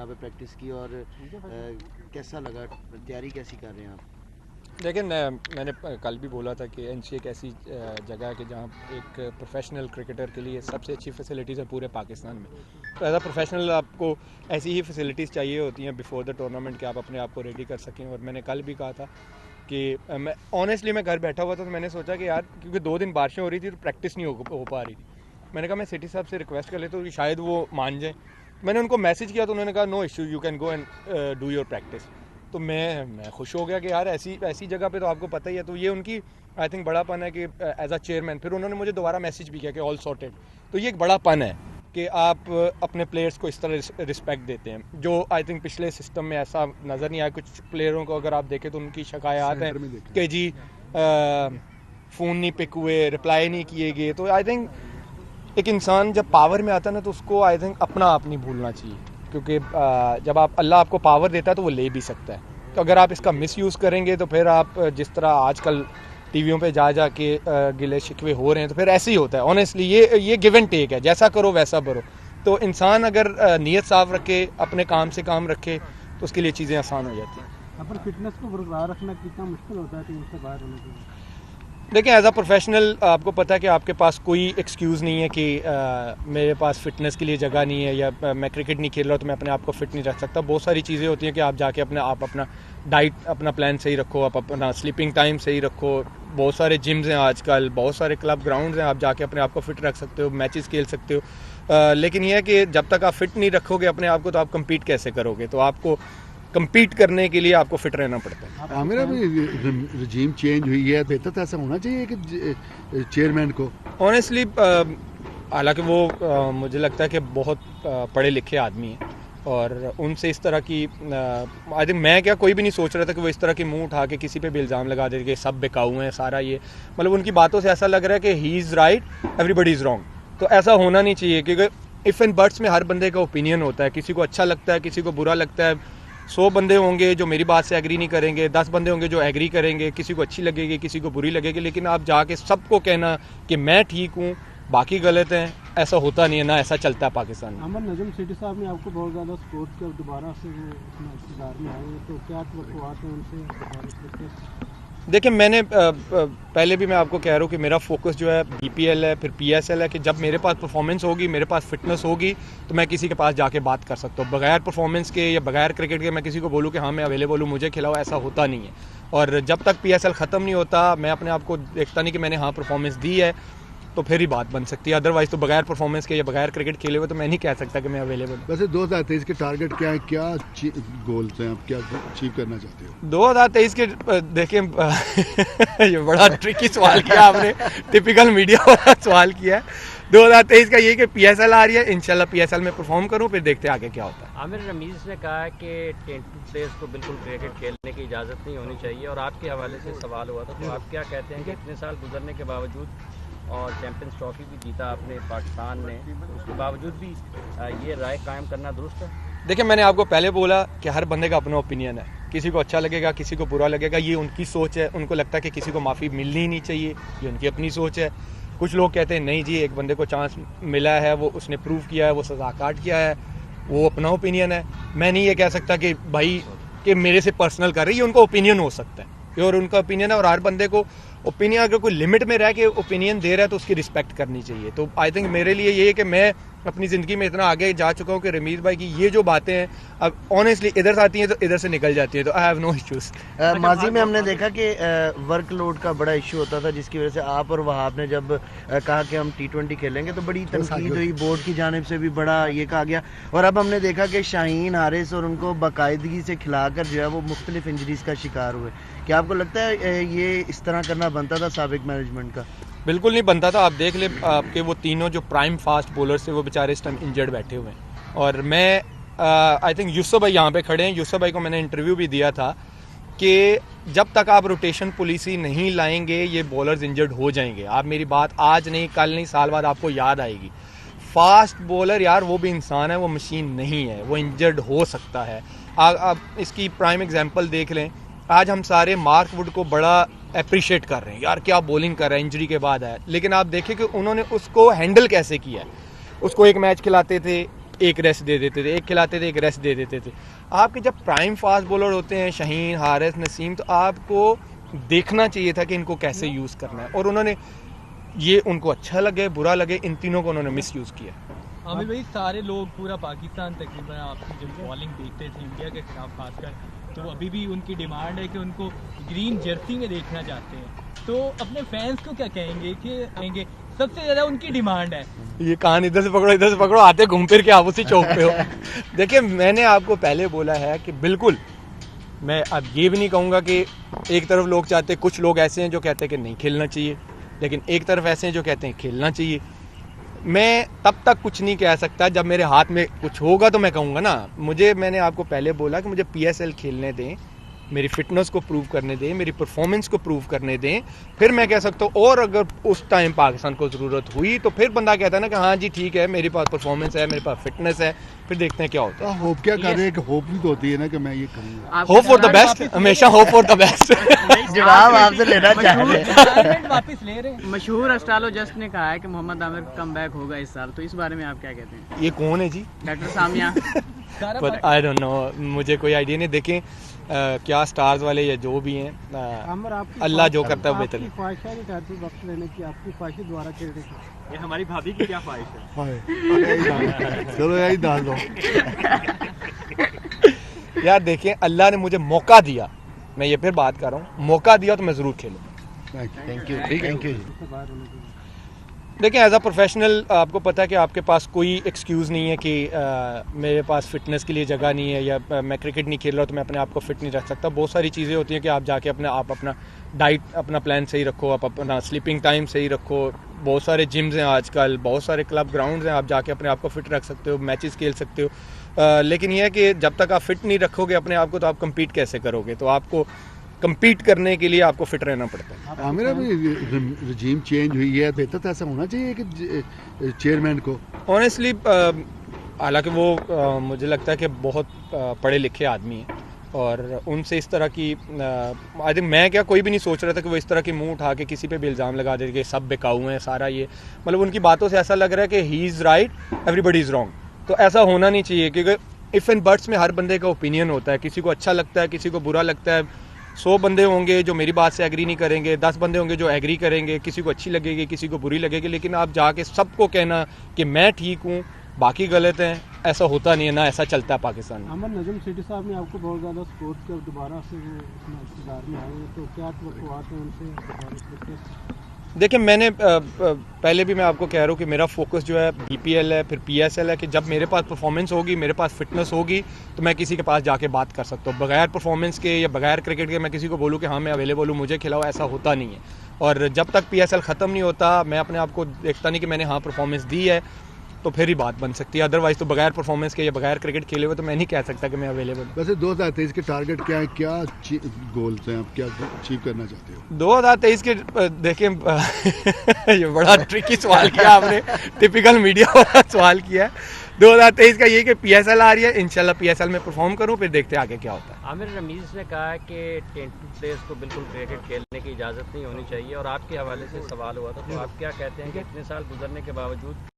यहाँ पे प्रैक्टिस की और कैसा लगा, तैयारी कैसी कर रहे हैं आप? लेकिन मैंने कल भी बोला था कि एनसीए एक ऐसी जगह है कि जहाँ एक प्रोफेशनल क्रिकेटर के लिए सबसे अच्छी फैसिलिटीज़ है पूरे पाकिस्तान में। तो एज अ प्रोफेशनल आपको ऐसी ही फैसिलिटीज़ चाहिए होती हैं बिफोर द टूर्नामेंट कि आप अपने आप को रेडी कर सकें। और मैंने कल भी कहा था कि मैं ऑनेस्टली मैं घर बैठा हुआ था तो मैंने सोचा कि यार क्योंकि 2 दिन बारिशें हो रही थी तो प्रैक्टिस नहीं हो पा रही थी। मैंने कहा मैं सिटी साहब से रिक्वेस्ट कर लेता हूँ कि शायद वो मान जाएँ। मैंने उनको मैसेज किया तो उन्होंने कहा no issue, you can go and do your practice. तो मैं खुश हो गया कि यार ऐसी जगह पे तो आपको पता ही है। तो ये उनकी आई थिंक बड़ापन है कि एज अ चेयरमैन फिर उन्होंने मुझे दोबारा मैसेज भी किया कि ऑल सॉर्टेड। तो ये एक बड़ापन है कि आप अपने प्लेयर्स को इस तरह रिस्पेक्ट देते हैं, जो आई थिंक पिछले सिस्टम में ऐसा नज़र नहीं आया। कुछ प्लेयरों को अगर आप देखें तो उनकी शिकायत है कि जी फ़ोन नहीं पिक हुए, रिप्लाई नहीं किए गए। तो आई थिंक एक इंसान जब पावर में आता है ना तो उसको आई थिंक अपना आप नहीं भूलना चाहिए, क्योंकि जब अल्लाह आपको पावर देता है तो वो ले भी सकता है। तो अगर आप इसका मिसयूज़ करेंगे तो फिर आप जिस तरह आजकल टीवियों पे जा के गिले शिकवे हो रहे हैं तो फिर ऐसे ही होता है। ऑनेस्टली ये गिव एंड टेक है, जैसा करो वैसा भरो। तो इंसान अगर नीयत साफ रखे, अपने काम से काम रखे तो उसके लिए चीज़ें आसान हो जाती हैं। पर फिटनेस को बरकरार रखना कितना मुश्किल होता है टीम से बाहर होने के लिए? देखिए एज अ प्रोफेशनल आपको पता है कि आपके पास कोई एक्सक्यूज़ नहीं है कि मेरे पास फ़िटनेस के लिए जगह नहीं है या मैं क्रिकेट नहीं खेल रहा तो मैं अपने आप को फ़िट नहीं रख सकता। बहुत सारी चीज़ें होती हैं कि आप जाके अपना डाइट अपना प्लान सही रखो, आप अपना स्लीपिंग टाइम सही रखो। बहुत सारे जिम्स हैं आजकल, बहुत सारे क्लब ग्राउंड्स हैं, आप जाके अपने आप को फ़िट रख सकते हो, मैचेस खेल सकते हो। लेकिन यह है कि जब तक आप फ़िट नहीं रखोगे अपने आप को तो आप कम्पीट कैसे करोगे? तो आपको कम्पीट करने के लिए आपको फिट रहना पड़ता है। आमिर अभी रजीम चेंज हुई है, बेहतर तो ऐसा होना चाहिए कि चेयरमैन को ऑनेस्टली हालांकि वो मुझे लगता है कि बहुत पढ़े लिखे आदमी हैं और उनसे इस तरह की आई थिंक मैं क्या कोई भी नहीं सोच रहा था कि वो इस तरह की मुंह उठा के किसी पे भी इल्ज़ाम लगा दे कि सब बिकाऊ हैं सारा। ये मतलब उनकी बातों से ऐसा लग रहा है कि he is right everybody is wrong. तो ऐसा होना नहीं चाहिए, क्योंकि इफ़ एंड बट्स में हर बंदे का ओपिनियन होता है। किसी को अच्छा लगता है, किसी को बुरा लगता है। 100 बंदे होंगे जो मेरी बात से एग्री नहीं करेंगे, 10 बंदे होंगे जो एग्री करेंगे, किसी को अच्छी लगेगी, किसी को बुरी लगेगी। लेकिन आप जाके सबको कहना कि मैं ठीक हूँ बाकी गलत हैं, ऐसा होता नहीं है, ना ऐसा चलता है पाकिस्तान में। अमर नजम सिटी साहब ने आपको बहुत ज़्यादा सपोर्ट किया, दोबारा से वो इक़्तिदार में आए, तो क्या तवक्कुआत हैं उनसे? देखिए मैंने पहले भी मैं आपको कह रहा हूँ कि मेरा फोकस जो है बीपीएल है, फिर पीएसएल है, कि जब मेरे पास परफॉर्मेंस होगी, मेरे पास फिटनेस होगी तो मैं किसी के पास जाके बात कर सकता हूँ। बगैर परफॉर्मेंस के या बगैर क्रिकेट के मैं किसी को बोलूँ कि हाँ मैं अवेलेबल हूँ, मुझे खिलाओ, ऐसा होता नहीं है। और जब तक पीएसएल ख़त्म नहीं होता मैं अपने आप को देखता नहीं कि मैंने हाँ परफॉर्मेंस दी है तो फिर ही बात बन सकती है। अदरवाइज तो बगैर परफॉर्मेंस के या बगैर क्रिकेट खेले हुए तो मैं नहीं कह सकता कि मैं अवेलेबल हूँ। वैसे 2023 के टारगेट क्या है, क्या गोल्स हैं, आप क्या अचीव करना चाहते हो 2023 के? देखिए ये बड़ा ट्रिकी सवाल किया आपने, टिपिकल मीडिया वाला सवाल किया है। 2023 का ये कि पीएसएल आ रही है, इंशाल्लाह पीएसएल में परफॉर्म करूँ, फिर देखते हैं आगे क्या होता है। आमिर रमीज़ ने कहा है कि टेंटेड प्लेयर्स को बिल्कुल क्रिकेट खेलने की इजाज़त नहीं होनी चाहिए, और आपके हवाले से सवाल हुआ था तो आप क्या कहते हैं कि इतने साल गुजरने के बावजूद और चैम्पियंस ट्रॉफी भी जीता आपने पाकिस्तान ने, तो उसके बावजूद भी ये राय कायम करना दुरुस्त है? देखिए मैंने आपको पहले बोला कि हर बंदे का अपना ओपिनियन है, किसी को अच्छा लगेगा, किसी को बुरा लगेगा, ये उनकी सोच है। उनको लगता है कि किसी को माफ़ी मिलनी ही नहीं चाहिए, ये उनकी अपनी सोच है। कुछ लोग कहते हैं नहीं जी, एक बंदे को चांस मिला है, वो उसने प्रूव किया है, वो सज़ा काट किया है, वो अपना ओपिनियन है। मैं नहीं ये कह सकता कि भाई कि मेरे से पर्सनल कर रही है, उनका ओपिनियन हो सकता है और उनका ओपिनियन है। और हर बंदे को ओपिनियन अगर कोई लिमिट में रह के ओपिनियन दे रहा है तो उसकी रिस्पेक्ट करनी चाहिए। तो आई थिंक मेरे लिए ये है कि मैं अपनी ज़िंदगी में इतना आगे जा चुका हूँ कि रमीज़ भाई की ये जो बातें हैं अब ऑनेस्टली इधर से आती हैं तो इधर से निकल जाती हैं, तो आई हैव नो इश्यूज़। माजी में हमने देखा कि वर्कलोड का बड़ा इशू होता था, जिसकी वजह से आप और वहाब ने जब कहा कि हम T20 खेलेंगे तो बड़ी तनकीद हुई, बोर्ड की जानिब से भी बड़ा ये कहा गया। और अब हमने देखा कि शाहीन, हारिस और उनको बाकायदगी से खिलाकर जो है वो मुख्तलिफ इंजरीज का शिकार हुए। क्या आपको लगता है ये इस तरह करना बनता था साबिक मैनेजमेंट का? बिल्कुल नहीं बनता था। आप देख ले आपके वो तीनों जो प्राइम फास्ट बॉलर्स थे वो बेचारे इस टाइम इंजर्ड बैठे हुए हैं। और मैं आई थिंक यूसुफ भाई यहाँ पे खड़े हैं, यूसुफ भाई को मैंने इंटरव्यू भी दिया था कि जब तक आप रोटेशन पॉलिसी नहीं लाएंगे ये बॉलर्स इंजर्ड हो जाएंगे। आप मेरी बात आज नहीं, कल नहीं, साल बाद आपको याद आएगी। फास्ट बॉलर यार वो भी इंसान है, वो मशीन नहीं है, वो इंजर्ड हो सकता है। आप इसकी प्राइम एग्जांपल देख लें, आज हम सारे मार्क वुड को बड़ा अप्रिशिएट कर रहे हैं, यार क्या बॉलिंग कर रहा है, इंजरी के बाद है। लेकिन आप देखें कि उन्होंने उसको हैंडल कैसे किया है। उसको एक मैच खिलाते थे, एक रेस्ट दे देते थे, एक खिलाते थे, एक रेस्ट दे देते थे। आपके जब प्राइम फास्ट बॉलर होते हैं शाहीन, हारिस, नसीम, तो आपको देखना चाहिए था कि इनको कैसे यूज़ करना है, और उन्होंने ये उनको अच्छा लगे बुरा लगे इन तीनों को उन्होंने मिस यूज़ किया। आमिर भाई, सारे लोग पूरा पाकिस्तान तकरीबन आपकी जब बॉलिंग देखते थे इंडिया के खिलाफ खासकर, तो अभी भी उनकी डिमांड है कि उनको ग्रीन जर्सी में देखना चाहते हैं। तो अपने फैंस को क्या कहेंगे कि आएंगे, सबसे ज़्यादा उनकी डिमांड है। ये कान इधर से पकड़ो, आते घूम फिर के आप उसी चौक पे हो। देखिए, मैंने आपको पहले बोला है कि बिल्कुल मैं अब ये भी नहीं कहूँगा कि एक तरफ लोग चाहते, कुछ लोग ऐसे हैं जो कहते हैं कि नहीं खेलना चाहिए, लेकिन एक तरफ ऐसे हैं जो कहते हैं खेलना चाहिए। मैं तब तक कुछ नहीं कह सकता जब मेरे हाथ में कुछ होगा तो मैं कहूँगा ना। मैंने आपको पहले बोला कि मुझे PSL खेलने दें, मेरी फिटनेस को प्रूव करने दें, मेरी परफॉर्मेंस को प्रूव करने दें, फिर मैं कह सकता हूँ। और अगर उस टाइम पाकिस्तान को ज़रूरत हुई तो फिर बंदा कहता है ना कि हाँ जी ठीक है, मेरे पास परफॉर्मेंस है, मेरे पास फिटनेस है, फिर देखते हैं क्या होता है। होप क्या कर रहे हैं कि होप भी तो होती है ना कि मैं ये करूँगा। होप फॉर द बेस्ट, हमेशा होप फॉर द बेस्ट। जवाब आपसे लेना चाह रहे हैं। वापस ले रहे हैं। मशहूर एस्ट्रोलॉजिस्ट ने कहा है कि मोहम्मद आमिर का कमबैक होगा इस साल, तो इस बारे में आप क्या कहते हैं? ये कौन है जी? डॉक्टर सामिया। पर आई डोंट नो, मुझे कोई आइडिया नहीं। देखें क्या स्टार्स वाले या जो भी हैं, आमिर, आपकी अल्लाह जो करता है बेहतर आपकी ख्वाहिश है कि टाइटल वक्त लेने की, आपकी ख्वाहिश द्वारा खेलने की? ये हमारी भाभी की क्या ख्वाहिश है? चलो यही डाल दो। यार देखें, अल्लाह ने मुझे मौका दिया, मैं ये फिर बात कर रहा हूँ, मौका दिया तो मैं ज़रूर खेलूँ। Thank you, thank you. देखें, एज अ प्रोफेशनल आपको पता है कि आपके पास कोई एक्सक्यूज़ नहीं है कि मेरे पास फिटनेस के लिए जगह नहीं है, या मैं क्रिकेट नहीं खेल रहा तो मैं अपने आप को फिट नहीं रख सकता। बहुत सारी चीज़ें होती हैं कि आप जाके अपना डाइट, अपना प्लान सही रखो, आप अपना स्लीपिंग टाइम सही रखो। बहुत सारे जिम्स हैं आजकल, बहुत सारे क्लब ग्राउंड्स हैं, आप जाके अपने आप को फिट रख सकते हो, मैचेस खेल सकते हो। लेकिन यह है कि जब तक आप फिट नहीं रखोगे अपने आप को तो आप कम्पीट कैसे करोगे? तो आपको कम्पीट करने के लिए आपको फिट रहना पड़ता है। आमिर, अभी रजीम चेंज हुई है, बेहतर तो ऐसा होना चाहिए कि चेयरमैन को ऑनेस्टली, हालांकि वो मुझे लगता है कि बहुत पढ़े लिखे आदमी हैं, और उनसे इस तरह की आई थिंक, मैं क्या कोई भी नहीं सोच रहा था कि वो इस तरह की मुंह उठा के किसी पे भी इल्ज़ाम लगा देंगे सब बेकाऊ हैं सारा। ये मतलब उनकी बातों से ऐसा लग रहा है कि he is right, everybody is wrong. तो ऐसा होना नहीं चाहिए, क्योंकि इफ़ एंड बट्स में हर बंदे का ओपिनियन होता है, किसी को अच्छा लगता है, किसी को बुरा लगता है। 100 बंदे होंगे जो मेरी बात से एग्री नहीं करेंगे, 10 बंदे होंगे जो एग्री करेंगे, किसी को अच्छी लगेगी, किसी को बुरी लगेगी। लेकिन आप जाके सबको कहना कि मैं ठीक हूँ, बाकी गलत हैं, ऐसा होता नहीं है, ना ऐसा चलता है पाकिस्तान में। अमर नजम सिटी साहब ने आपको बहुत ज़्यादा सपोर्ट किया, दोबारा से वो इसमें इक़्तिदार में आए हैं, तो क्या तवक्कुआत हैं उनसे? देखिए, मैंने पहले भी मैं आपको कह रहा हूँ कि मेरा फोकस जो है BPL है, फिर PSL है, कि जब मेरे पास परफॉर्मेंस होगी, मेरे पास फिटनेस होगी, तो मैं किसी के पास जाके बात कर सकता हूँ। बगैर परफॉर्मेंस के या बगैर क्रिकेट के मैं किसी को बोलूँ कि हाँ मैं अवेलेबल हूँ, मुझे खिलाओ, ऐसा होता नहीं है। और जब तक PSL ख़त्म नहीं होता, मैं अपने आप को देखता नहीं कि मैंने हाँ परफॉर्मेंस दी है, तो फिर ही बात बन सकती है। अदरवाइज तो बगैर परफॉर्मेंस के या बगैर क्रिकेट खेले हुए तो मैं नहीं कह सकता कि मैं अवेलेबल हूँ। वैसे 2023 के टारगेट क्या है, क्या गोल्स हैं, आप क्या अचीव करना चाहते हो? 2023 के देखें ये बड़ा ट्रिकी सवाल किया आपने, टिपिकल मीडिया वाला सवाल किया है। 2023 का ये कि PSL आ रही है, इंशाल्लाह PSL में परफॉर्म करूँ, फिर देखते हैं आगे क्या होता है। आमिर रमीज़ ने कहा है कि टेंटेड प्लेयर्स को बिल्कुल क्रिकेट खेलने की इजाज़त नहीं होनी चाहिए, और आपके हवाले से सवाल हुआ था, तो आप क्या कहते हैं कि इतने साल गुजरने के बावजूद